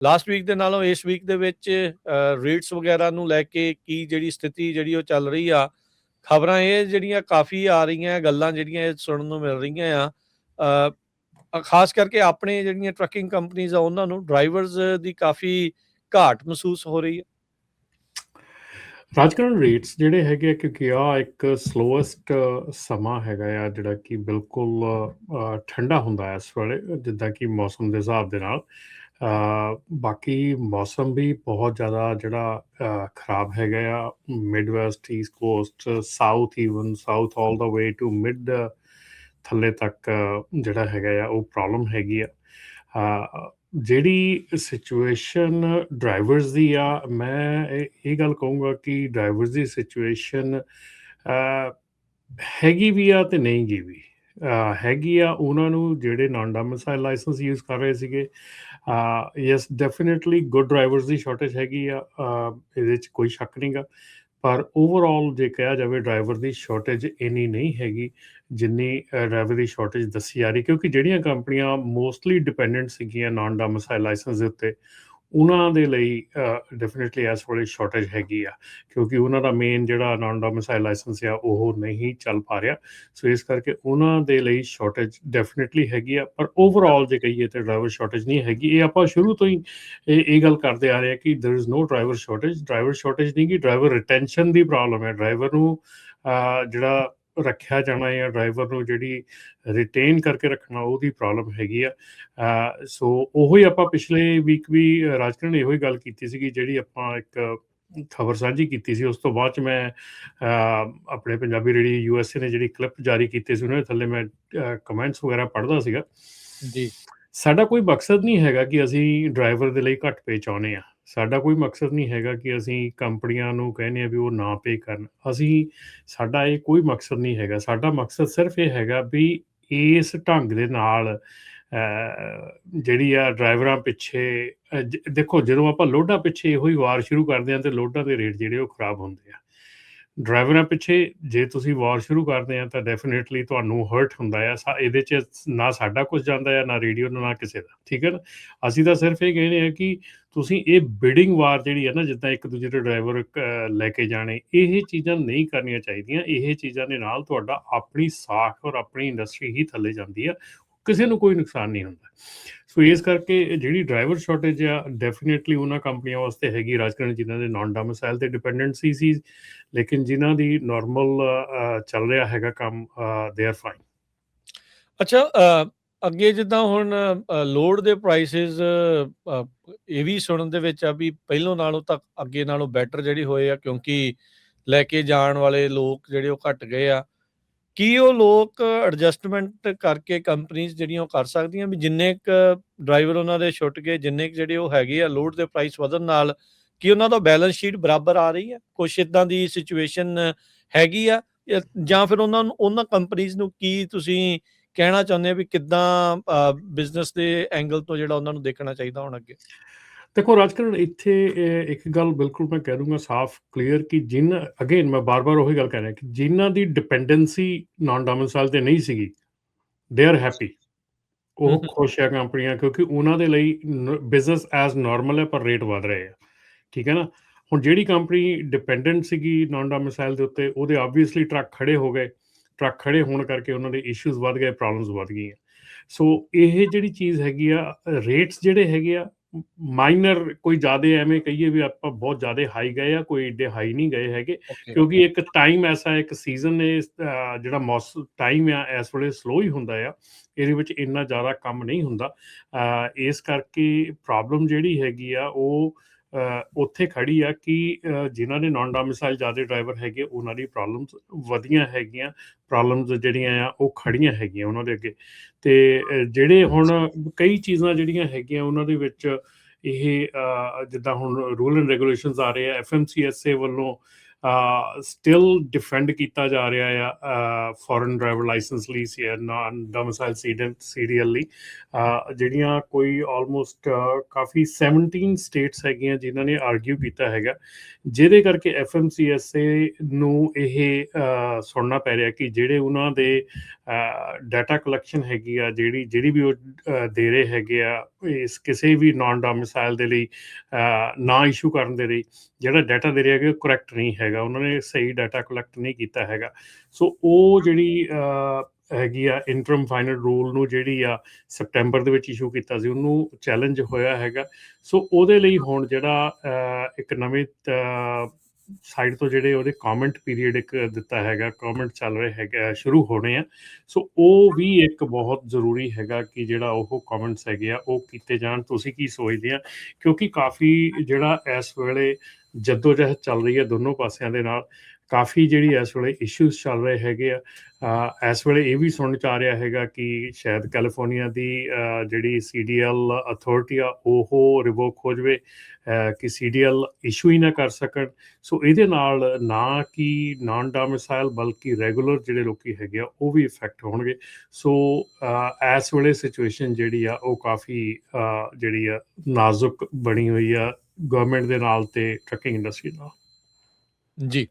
Last week ਦੇ ਨਾਲੋਂ ਇਸ ਵੀਕ ਦੇ ਵਿੱਚ ਰੇਟਸ ਵਗੈਰਾ ਨੂੰ ਲੈ ਕੇ ਕੀ ਜਿਹੜੀ ਸਥਿਤੀ ਜਿਹੜੀ ਉਹ ਚੱਲ ਰਹੀ ਆ, ਖਬਰਾਂ ਇਹ ਜਿਹੜੀਆਂ ਕਾਫੀ ਆ ਰਹੀਆਂ, ਗੱਲਾਂ ਜਿਹੜੀਆਂ ਇਹ ਸੁਣਨ ਨੂੰ ਮਿਲ ਰਹੀਆਂ ਆ, ਖਾਸ ਕਰਕੇ ਆਪਣੇ ਜਿਹੜੀਆਂ ਟਰੱਕਿੰਗ ਕੰਪਨੀਜ਼ ਆ ਉਹਨਾਂ ਨੂੰ ਡਰਾਈਵਰਸ ਦੀ ਕਾਫੀ ਘਾਟ ਮਹਿਸੂਸ ਹੋ ਰਹੀ ਹੈ। ਰਾਜਕਰਨ ਰੇਟਸ ਜਿਹੜੇ ਹੈਗੇ ਆ, ਕਿਉਂਕਿ ਆ ਇੱਕ ਸਲੋਐਸਟ ਸਮਾਂ ਹੈਗਾ ਆ ਜਿਹੜਾ ਕਿ ਬਿਲਕੁਲ ਠੰਡਾ ਹੁੰਦਾ ਇਸ ਵੇਲੇ, ਜਿੱਦਾਂ ਕਿ ਮੌਸਮ ਦੇ ਹਿਸਾਬ ਦੇ ਨਾਲ। ਬਾਕੀ ਮੌਸਮ ਵੀ ਬਹੁਤ ਜ਼ਿਆਦਾ ਜਿਹੜਾ ਖਰਾਬ ਹੈਗਾ ਆ, mid west, east coast, south, even south all the way to mid ਥੱਲੇ ਤੱਕ ਜਿਹੜਾ ਹੈਗਾ ਆ ਉਹ ਪ੍ਰੋਬਲਮ ਹੈਗੀ ਆ। ਜਿਹੜੀ ਸਿਚੁਏਸ਼ਨ ਡਰਾਈਵਰਸ ਦੀ ਆ, ਮੈਂ ਇਹ ਗੱਲ ਕਹੂੰਗਾ ਕਿ ਡਰਾਈਵਰਸ ਦੀ ਸਿਚੁਏਸ਼ਨ ਹੈਗੀ ਵੀ ਆ ਅਤੇ ਨਹੀਂ ਗੀ ਵੀ। ਹੈਗੀ ਆ ਉਹਨਾਂ ਨੂੰ ਜਿਹੜੇ ਨਾਨ ਡੋਮਿਸਾਈਲ ਲਾਇਸੈਂਸ ਯੂਜ਼ ਕਰ ਰਹੇ ਸੀਗੇ। ਯੈਸ, ਡੈਫੀਨੇਟਲੀ ਗੁੱਡ ਡਰਾਈਵਰਸ ਦੀ ਸ਼ਾਰਟੇਜ ਹੈਗੀ ਆ, ਇਹਦੇ 'ਚ ਕੋਈ ਸ਼ੱਕ ਨਹੀਂ ਗਾ। ਪਰ ਓਵਰਆਲ ਜੇ ਕਿਹਾ ਜਾਵੇ ਡਰਾਈਵਰ ਦੀ ਸ਼ਾਰਟੇਜ ਇੰਨੀ ਨਹੀਂ ਹੈਗੀ ਜਿੰਨੀ ਡਰਾਈਵਰ ਦੀ ਸ਼ਾਰਟੇਜ ਦੱਸੀ ਜਾ ਰਹੀ, ਕਿਉਂਕਿ ਜਿਹੜੀਆਂ ਕੰਪਨੀਆਂ ਮੋਸਟਲੀ ਡਿਪੈਂਡੈਂਟ ਸੀਗੀਆਂ ਨਾਨ ਡੋਮਿਸਾਈਲ ਲਾਇਸੈਂਸ ਦੇ ਉੱਤੇ, ਉਹਨਾਂ ਦੇ ਲਈ ਡੈਫੀਨੇਟਲੀ ਇਸ ਵੇਲੇ ਸ਼ਾਰਟੇਜ ਹੈਗੀ ਆ, ਕਿਉਂਕਿ ਉਹਨਾਂ ਦਾ ਮੇਨ ਜਿਹੜਾ ਨਾਨ ਡੋਮਿਸਾਈਲ ਲਾਇਸੈਂਸ ਆ ਉਹ ਨਹੀਂ ਚੱਲ ਪਾ ਰਿਹਾ। ਸੋ ਇਸ ਕਰਕੇ ਉਹਨਾਂ ਦੇ ਲਈ ਸ਼ਾਰਟੇਜ ਡੈਫੀਨੇਟਲੀ ਹੈਗੀ ਆ, ਪਰ ਓਵਰਆਲ ਜੇ ਕਹੀਏ ਤਾਂ ਡਰਾਈਵਰ ਸ਼ਾਰਟੇਜ ਨਹੀਂ ਹੈਗੀ। ਇਹ ਆਪਾਂ ਸ਼ੁਰੂ ਤੋਂ ਹੀ ਇਹ ਗੱਲ ਕਰਦੇ ਆ ਰਹੇ ਆ ਕਿ there is no driver shortage. Driver shortage ਨਹੀਂ ਗੀ, ਡਰਾਈਵਰ ਰਿਟੈਂਸ਼ਨ ਦੀ ਪ੍ਰੋਬਲਮ ਹੈ। ਡਰਾਈਵਰ ਨੂੰ ਜਿਹੜਾ ਰੱਖਿਆ ਜਾਣਾ ਜਾਂ ਡਰਾਈਵਰ ਨੂੰ ਜਿਹੜੀ ਰਿਟੇਨ ਕਰਕੇ ਰੱਖਣਾ ਉਹਦੀ ਪ੍ਰੋਬਲਮ ਹੈਗੀ ਆ। ਸੋ ਉਹੋ ਹੀ ਆਪਾਂ ਪਿਛਲੇ ਵੀਕ ਵੀ ਰਾਜਕਰਨ ਇਹੋ ਹੀ ਗੱਲ ਕੀਤੀ ਸੀਗੀ, ਜਿਹੜੀ ਆਪਾਂ ਇੱਕ ਖਬਰ ਸਾਂਝੀ ਕੀਤੀ ਸੀ। ਉਸ ਤੋਂ ਬਾਅਦ 'ਚ ਮੈਂ ਆਪਣੇ ਪੰਜਾਬੀ ਰੇਡੀਓ USA ਨੇ ਜਿਹੜੀ ਕਲਿੱਪ ਜਾਰੀ ਕੀਤੀ ਸੀ, ਉਹਨਾਂ ਦੇ ਥੱਲੇ ਮੈਂ ਕਮੈਂਟਸ ਵਗੈਰਾ ਪੜ੍ਹਦਾ ਸੀਗਾ ਜੀ। ਸਾਡਾ ਕੋਈ ਮਕਸਦ ਨਹੀਂ ਹੈਗਾ ਕਿ ਅਸੀਂ ਡਰਾਈਵਰ ਦੇ ਲਈ ਘੱਟ ਪੇ ਚਾਹੁੰਦੇ ਹਾਂ। ਸਾਡਾ ਕੋਈ ਮਕਸਦ ਨਹੀਂ ਹੈਗਾ ਕਿ ਅਸੀਂ ਕੰਪਨੀਆਂ ਨੂੰ ਕਹਿੰਦੇ ਹਾਂ ਵੀ ਉਹ ਨਾ ਪੇ ਕਰਨ। ਸਾਡਾ ਇਹ ਕੋਈ ਮਕਸਦ ਨਹੀਂ ਹੈਗਾ। ਸਾਡਾ ਮਕਸਦ ਸਿਰਫ ਇਹ ਹੈਗਾ ਵੀ ਇਸ ਢੰਗ ਦੇ ਨਾਲ ਜਿਹੜੀ ਆ ਡਰਾਈਵਰਾਂ ਪਿੱਛੇ ਦੇਖੋ, ਜਦੋਂ ਆਪਾਂ ਲੋਡਾਂ ਪਿੱਛੇ ਇਹੋ ਹੀ ਵਾਰ ਸ਼ੁਰੂ ਕਰਦੇ ਹਾਂ ਤਾਂ ਲੋਡਾਂ ਦੇ ਰੇਟ ਜਿਹੜੇ ਉਹ ਖਰਾਬ ਹੁੰਦੇ ਆ। ਡਰਾਈਵਰਾਂ ਪਿੱਛੇ ਜੇ ਤੁਸੀਂ ਵਾਰ ਸ਼ੁਰੂ ਕਰਦੇ ਆ ਤਾਂ ਡੈਫੀਨੇਟਲੀ ਤੁਹਾਨੂੰ ਹਰਟ ਹੁੰਦਾ ਆ। ਇਹਦੇ 'ਚ ਨਾ ਸਾਡਾ ਕੁਝ ਜਾਂਦਾ ਆ, ਨਾ ਰੇਡੀਓ, ਨਾ ਕਿਸੇ ਦਾ, ਠੀਕ ਹੈ ਨਾ। ਅਸੀਂ ਤਾਂ ਸਿਰਫ ਇਹ ਕਹਿੰਦੇ ਹਾਂ ਕਿ ਤੁਸੀਂ ਇਹ ਬਿਡਿੰਗ ਵਾਰ ਜਿਹੜੀ ਹੈ ਨਾ, ਜਿੱਦਾਂ ਇੱਕ ਦੂਜੇ ਦੇ ਡਰਾਈਵਰ ਲੈ ਕੇ ਜਾਣੇ, ਇਹ ਚੀਜ਼ਾਂ ਨਹੀਂ ਕਰਨੀਆਂ ਚਾਹੀਦੀਆਂ। ਇਹ ਚੀਜ਼ਾਂ ਦੇ ਨਾਲ ਤੁਹਾਡਾ ਆਪਣੀ ਸਾਖ ਔਰ ਆਪਣੀ ਇੰਡਸਟਰੀ ਹੀ ਥੱਲੇ ਜਾਂਦੀ ਆ, ਕਿਸੇ ਨੂੰ ਕੋਈ ਨੁਕਸਾਨ ਨਹੀਂ ਹੁੰਦਾ। ਸੋ ਇਸ ਕਰਕੇ ਜਿਹੜੀ ਡਰਾਈਵਰ ਸ਼ਾਰਟੇਜ ਆ ਡੈਫੀਨੇਟਲੀ ਉਹਨਾਂ ਕੰਪਨੀਆਂ ਵਾਸਤੇ ਹੈਗੀ ਰਾਜਕਰਨ, ਜਿਨ੍ਹਾਂ ਦੇ ਨਾਨ ਡੋਮਿਸਾਈਲ 'ਤੇ ਡਿਪੈਂਡੈਂਸੀ ਸੀ, ਲੇਕਿਨ ਜਿਨ੍ਹਾਂ ਦੀ ਨਾਰਮਲ ਚੱਲ ਰਿਹਾ ਹੈਗਾ ਕੰਮ, ਦੇ ਆਰ ਫਾਈਨ। ਅੱਛਾ, ਅੱਗੇ ਜਿੱਦਾਂ ਹੁਣ ਲੋਡ ਦੇ ਪ੍ਰਾਈਸਿਸ ਇਹ ਵੀ ਸੁਣਨ ਦੇ ਵਿੱਚ ਆ ਵੀ ਪਹਿਲੋਂ ਨਾਲੋਂ ਤਾਂ ਅੱਗੇ ਨਾਲੋਂ ਬੈਟਰ ਜਿਹੜੀ ਹੋਏ ਆ, ਕਿਉਂਕਿ ਲੈ ਕੇ ਜਾਣ ਵਾਲੇ ਲੋਕ ਜਿਹੜੇ ਉਹ ਘਟ ਗਏ ਆ। ਕੀ ਉਹ ਲੋਕ ਐਡਜਸਟਮੈਂਟ ਕਰਕੇ ਕੰਪਨੀਜ਼ ਜਿਹੜੀਆਂ ਉਹ ਕਰ ਸਕਦੀਆਂ ਵੀ ਜਿੰਨੇ ਕੁ ਡਰਾਈਵਰ ਉਹਨਾਂ ਦੇ ਛੁੱਟ ਗਏ, ਜਿੰਨੇ ਕੁ ਜਿਹੜੇ ਉਹ ਹੈਗੇ ਆ, ਲੋਡ ਦੇ ਪ੍ਰਾਈਸ ਵਧਣ ਨਾਲ ਕੀ ਉਹਨਾਂ ਦਾ ਬੈਲੈਂਸ ਸ਼ੀਟ ਬਰਾਬਰ ਆ ਰਹੀ ਹੈ? ਕੁਛ ਇੱਦਾਂ ਦੀ ਸਿਚੁਏਸ਼ਨ ਹੈਗੀ ਆ, ਜਾਂ ਫਿਰ ਉਹਨਾਂ ਕੰਪਨੀਜ਼ ਨੂੰ ਕੀ ਤੁਸੀਂ ਕਹਿਣਾ ਚਾਹੁੰਦੇ ਆ ਵੀ ਕਿੱਦਾਂ ਬਿਜ਼ਨਸ ਦੇ ਐਂਗਲ ਤੋਂ ਜਿਹੜਾ ਉਹਨਾਂ ਨੂੰ ਦੇਖਣਾ ਚਾਹੀਦਾ ਹੁਣ ਅੱਗੇ? ਦੇਖੋ ਰਾਜਕਰਨ, ਇੱਥੇ ਇੱਕ ਗੱਲ ਬਿਲਕੁਲ ਮੈਂ ਕਹਿ ਦੂੰਗਾ ਸਾਫ਼ ਕਲੀਅਰ ਕਿ ਅਗੇਨ ਮੈਂ ਬਾਰ-ਬਾਰ ਉਹੀ ਗੱਲ ਕਹਿ ਰਿਹਾ ਕਿ ਜਿਨ੍ਹਾਂ ਦੀ ਡਿਪੈਂਡੈਂਸੀ ਨਾਨ ਡੋਮਿਸਾਈਲ 'ਤੇ ਨਹੀਂ ਸੀਗੀ, ਦੇ ਆਰ ਹੈਪੀ। ਉਹ ਖੁਸ਼ ਹੈ ਕੰਪਨੀਆਂ, ਕਿਉਂਕਿ ਉਹਨਾਂ ਦੇ ਲਈ ਬਿਜ਼ਨਸ ਐਜ਼ ਨਾਰਮਲ ਹੈ, ਪਰ ਰੇਟ ਵਧ ਰਹੇ ਆ, ਠੀਕ ਹੈ ਨਾ। ਹੁਣ ਜਿਹੜੀ ਕੰਪਨੀ ਡਿਪੈਂਡੈਂਟ ਸੀਗੀ ਨਾਨ ਡੋਮਿਸਾਈਲ ਦੇ ਉੱਤੇ, ਉਹਦੇ ਆਬਵੀਅਸਲੀ ਟਰੱਕ ਖੜੇ ਹੋ ਗਏ। ਟਰੱਕ ਖੜੇ ਹੋਣ ਕਰਕੇ ਉਹਨਾਂ ਦੇ ਇਸ਼ੂਜ਼ ਵੱਧ ਗਏ, ਪ੍ਰੋਬਲਮਸ ਵੱਧ ਗਈਆਂ। ਸੋ ਇਹ ਜਿਹੜੀ ਚੀਜ਼ ਹੈਗੀ ਆ, ਰੇਟਸ ਜਿਹੜੇ ਹੈਗੇ ਆ ਮਾਈਨਰ, ਕੋਈ ਜ਼ਿਆਦਾ ਐਵੇਂ ਕਹੀਏ ਵੀ ਆਪਾਂ ਬਹੁਤ ਜ਼ਿਆਦਾ ਹਾਈ ਗਏ ਆ, ਕੋਈ ਏਡੇ ਹਾਈ ਨਹੀਂ ਗਏ ਹੈਗੇ, ਕਿਉਂਕਿ ਇੱਕ ਟਾਈਮ ਐਸਾ, ਇੱਕ ਸੀਜ਼ਨ ਨੇ ਜਿਹੜਾ ਮੌਸਮ ਟਾਈਮ ਆ ਇਸ ਵੇਲੇ ਸਲੋ ਹੀ ਹੁੰਦਾ ਆ, ਇਹਦੇ ਵਿੱਚ ਇੰਨਾ ਜ਼ਿਆਦਾ ਕੰਮ ਨਹੀਂ ਹੁੰਦਾ। ਇਸ ਕਰਕੇ ਪ੍ਰੋਬਲਮ ਜਿਹੜੀ ਹੈਗੀ ਆ ਉਹ ਉੱਥੇ ਖੜੀ ਆ ਕਿ ਜਿਨ੍ਹਾਂ ਦੇ ਨਾਨ ਡੋਮਿਸਾਈਲ ਜ਼ਿਆਦਾ ਡਰਾਈਵਰ ਹੈਗੇ, ਉਹਨਾਂ ਦੀ ਪ੍ਰੋਬਲਮਸ ਵਧੀਆਂ ਹੈਗੀਆਂ। ਪ੍ਰੋਬਲਮਸ ਜਿਹੜੀਆਂ ਆ ਉਹ ਖੜੀਆਂ ਹੈਗੀਆਂ ਉਹਨਾਂ ਦੇ ਅੱਗੇ। ਅਤੇ ਜਿਹੜੇ ਹੁਣ ਕਈ ਚੀਜ਼ਾਂ ਜਿਹੜੀਆਂ ਹੈਗੀਆਂ ਉਹਨਾਂ ਦੇ ਵਿੱਚ ਇਹ ਜਿੱਦਾਂ ਹੁਣ ਰੂਲ ਐਂਡ ਰੈਗੂਲੇਸ਼ਨਸ ਆ ਰਹੇ ਆ, FMCSA ਵੱਲੋਂ ਸਟਿਲ ਡਿਫੈਂਡ ਕੀਤਾ ਜਾ ਰਿਹਾ ਆ ਫੋਰਨ ਡਰਾਈਵਰ ਲਾਇਸੈਂਸ ਲਈ, ਨਾਨ ਡੋਮਿਸਾਈਲ CDL ਲਈ, ਜਿਹੜੀਆਂ ਕੋਈ ਆਲਮੋਸਟ ਕਾਫੀ 17 ਸਟੇਟਸ ਹੈਗੀਆਂ ਜਿਨ੍ਹਾਂ ਨੇ ਆਰਗਿਊ ਕੀਤਾ ਹੈਗਾ, ਜਿਹਦੇ ਕਰਕੇ FMCSA ਨੂੰ ਇਹ ਸੁਣਨਾ ਪੈ ਰਿਹਾ ਕਿ ਜਿਹੜੇ ਉਹਨਾਂ ਦੇ ਡਾਟਾ ਕਲੈਕਸ਼ਨ ਹੈਗੀ ਆ ਜਿਹੜੀ ਵੀ ਉਹ ਦੇ ਰਹੇ ਹੈਗੇ ਆ ਇਸ ਕਿਸੇ ਵੀ ਨਾਨ ਡੋਮਿਸਾਈਲ ਦੇ ਲਈ ਨਾ ਇਸ਼ੂ ਕਰਨ ਦੇ ਲਈ ਜਿਹੜਾ ਡਾਟਾ ਦੇ ਰਹੇ ਹੈਗੇ ਉਹ ਕਰੈਕਟ ਨਹੀਂ ਹੈਗਾ, ਉਹਨਾਂ ਨੇ ਸਹੀ ਡਾਟਾ ਕਲੈਕਟ ਨਹੀਂ ਕੀਤਾ ਹੈਗਾ। ਸੋ ਉਹ ਜਿਹੜੀ ਹੈਗੀ ਆ ਇੰਟਰਮ ਫਾਈਨਲ ਰੂਲ ਨੂੰ ਜਿਹੜੀ ਆ ਸਪਟੈਂਬਰ ਦੇ ਵਿੱਚ ਇਸ਼ੂ ਕੀਤਾ ਸੀ, ਉਹਨੂੰ ਚੈਲੰਜ ਹੋਇਆ ਹੈਗਾ। ਸੋ ਉਹਦੇ ਲਈ ਹੁਣ ਜਿਹੜਾ ਇੱਕ ਨਵੇਂ ਸਾਈਡ ਤੋਂ ਜਿਹੜੇ ਉਹਦੇ ਕਮੈਂਟ ਪੀਰੀਅਡ ਇੱਕ ਦਿੱਤਾ ਹੈਗਾ, ਕਮੈਂਟ ਚੱਲ ਰਹੇ ਹੈਗਾ, ਸ਼ੁਰੂ ਹੋਣੇ ਆ। ਸੋ ਉਹ ਵੀ ਇੱਕ ਬਹੁਤ ਜ਼ਰੂਰੀ ਹੈਗਾ ਕਿ ਜਿਹੜਾ ਉਹ ਕਮੈਂਟਸ ਹੈਗੇ ਆ ਉਹ ਕੀਤੇ ਜਾਣ। ਤੁਸੀਂ ਕੀ ਸੋਚਦੇ ਆ? ਕਿਉਂਕਿ ਕਾਫੀ ਜਿਹੜਾ ਇਸ ਵੇਲੇ ਜੱਦੋਜਹਿਦ ਚੱਲ ਰਹੀ ਹੈ ਦੋਨੋਂ ਪਾਸਿਆਂ ਦੇ ਨਾਲ, ਕਾਫੀ ਜਿਹੜੀ ਇਸ ਵੇਲੇ ਇਸ਼ੂਜ਼ ਚੱਲ ਰਹੇ ਹੈਗੇ ਆ। ਇਸ ਵੇਲੇ ਇਹ ਵੀ ਸੁਣਨ 'ਚ ਆ ਰਿਹਾ ਹੈਗਾ ਕਿ ਸ਼ਾਇਦ ਕੈਲੀਫੋਰਨੀਆ ਦੀ ਜਿਹੜੀ CDL ਅਥਾਰਟੀ ਆ ਉਹ ਰਿਵੋਕ ਹੋ ਜਾਵੇ, ਕਿ CDL ਇਸ਼ੂ ਹੀ ਨਾ ਕਰ ਸਕਣ। ਸੋ ਇਹਦੇ ਨਾਲ ਨਾ ਕਿ ਨਾਨ ਡੋਮਿਸਾਈਲ ਬਲਕਿ ਰੈਗੂਲਰ ਜਿਹੜੇ ਲੋਕੀ ਹੈਗੇ ਆ ਉਹ ਵੀ ਇਫੈਕਟ ਹੋਣਗੇ। ਸੋ ਇਸ ਵੇਲੇ ਸਿਚੁਏਸ਼ਨ ਜਿਹੜੀ ਆ ਉਹ ਕਾਫੀ ਜਿਹੜੀ ਆ ਨਾਜ਼ੁਕ ਬਣੀ ਹੋਈ ਆ ਗਵਰਨਮੈਂਟ ਦੇ ਨਾਲ ਤੇ ਟਰੱਕਿੰਗ ਇੰਡਸਟਰੀ ਨਾਲ। ਜੀ।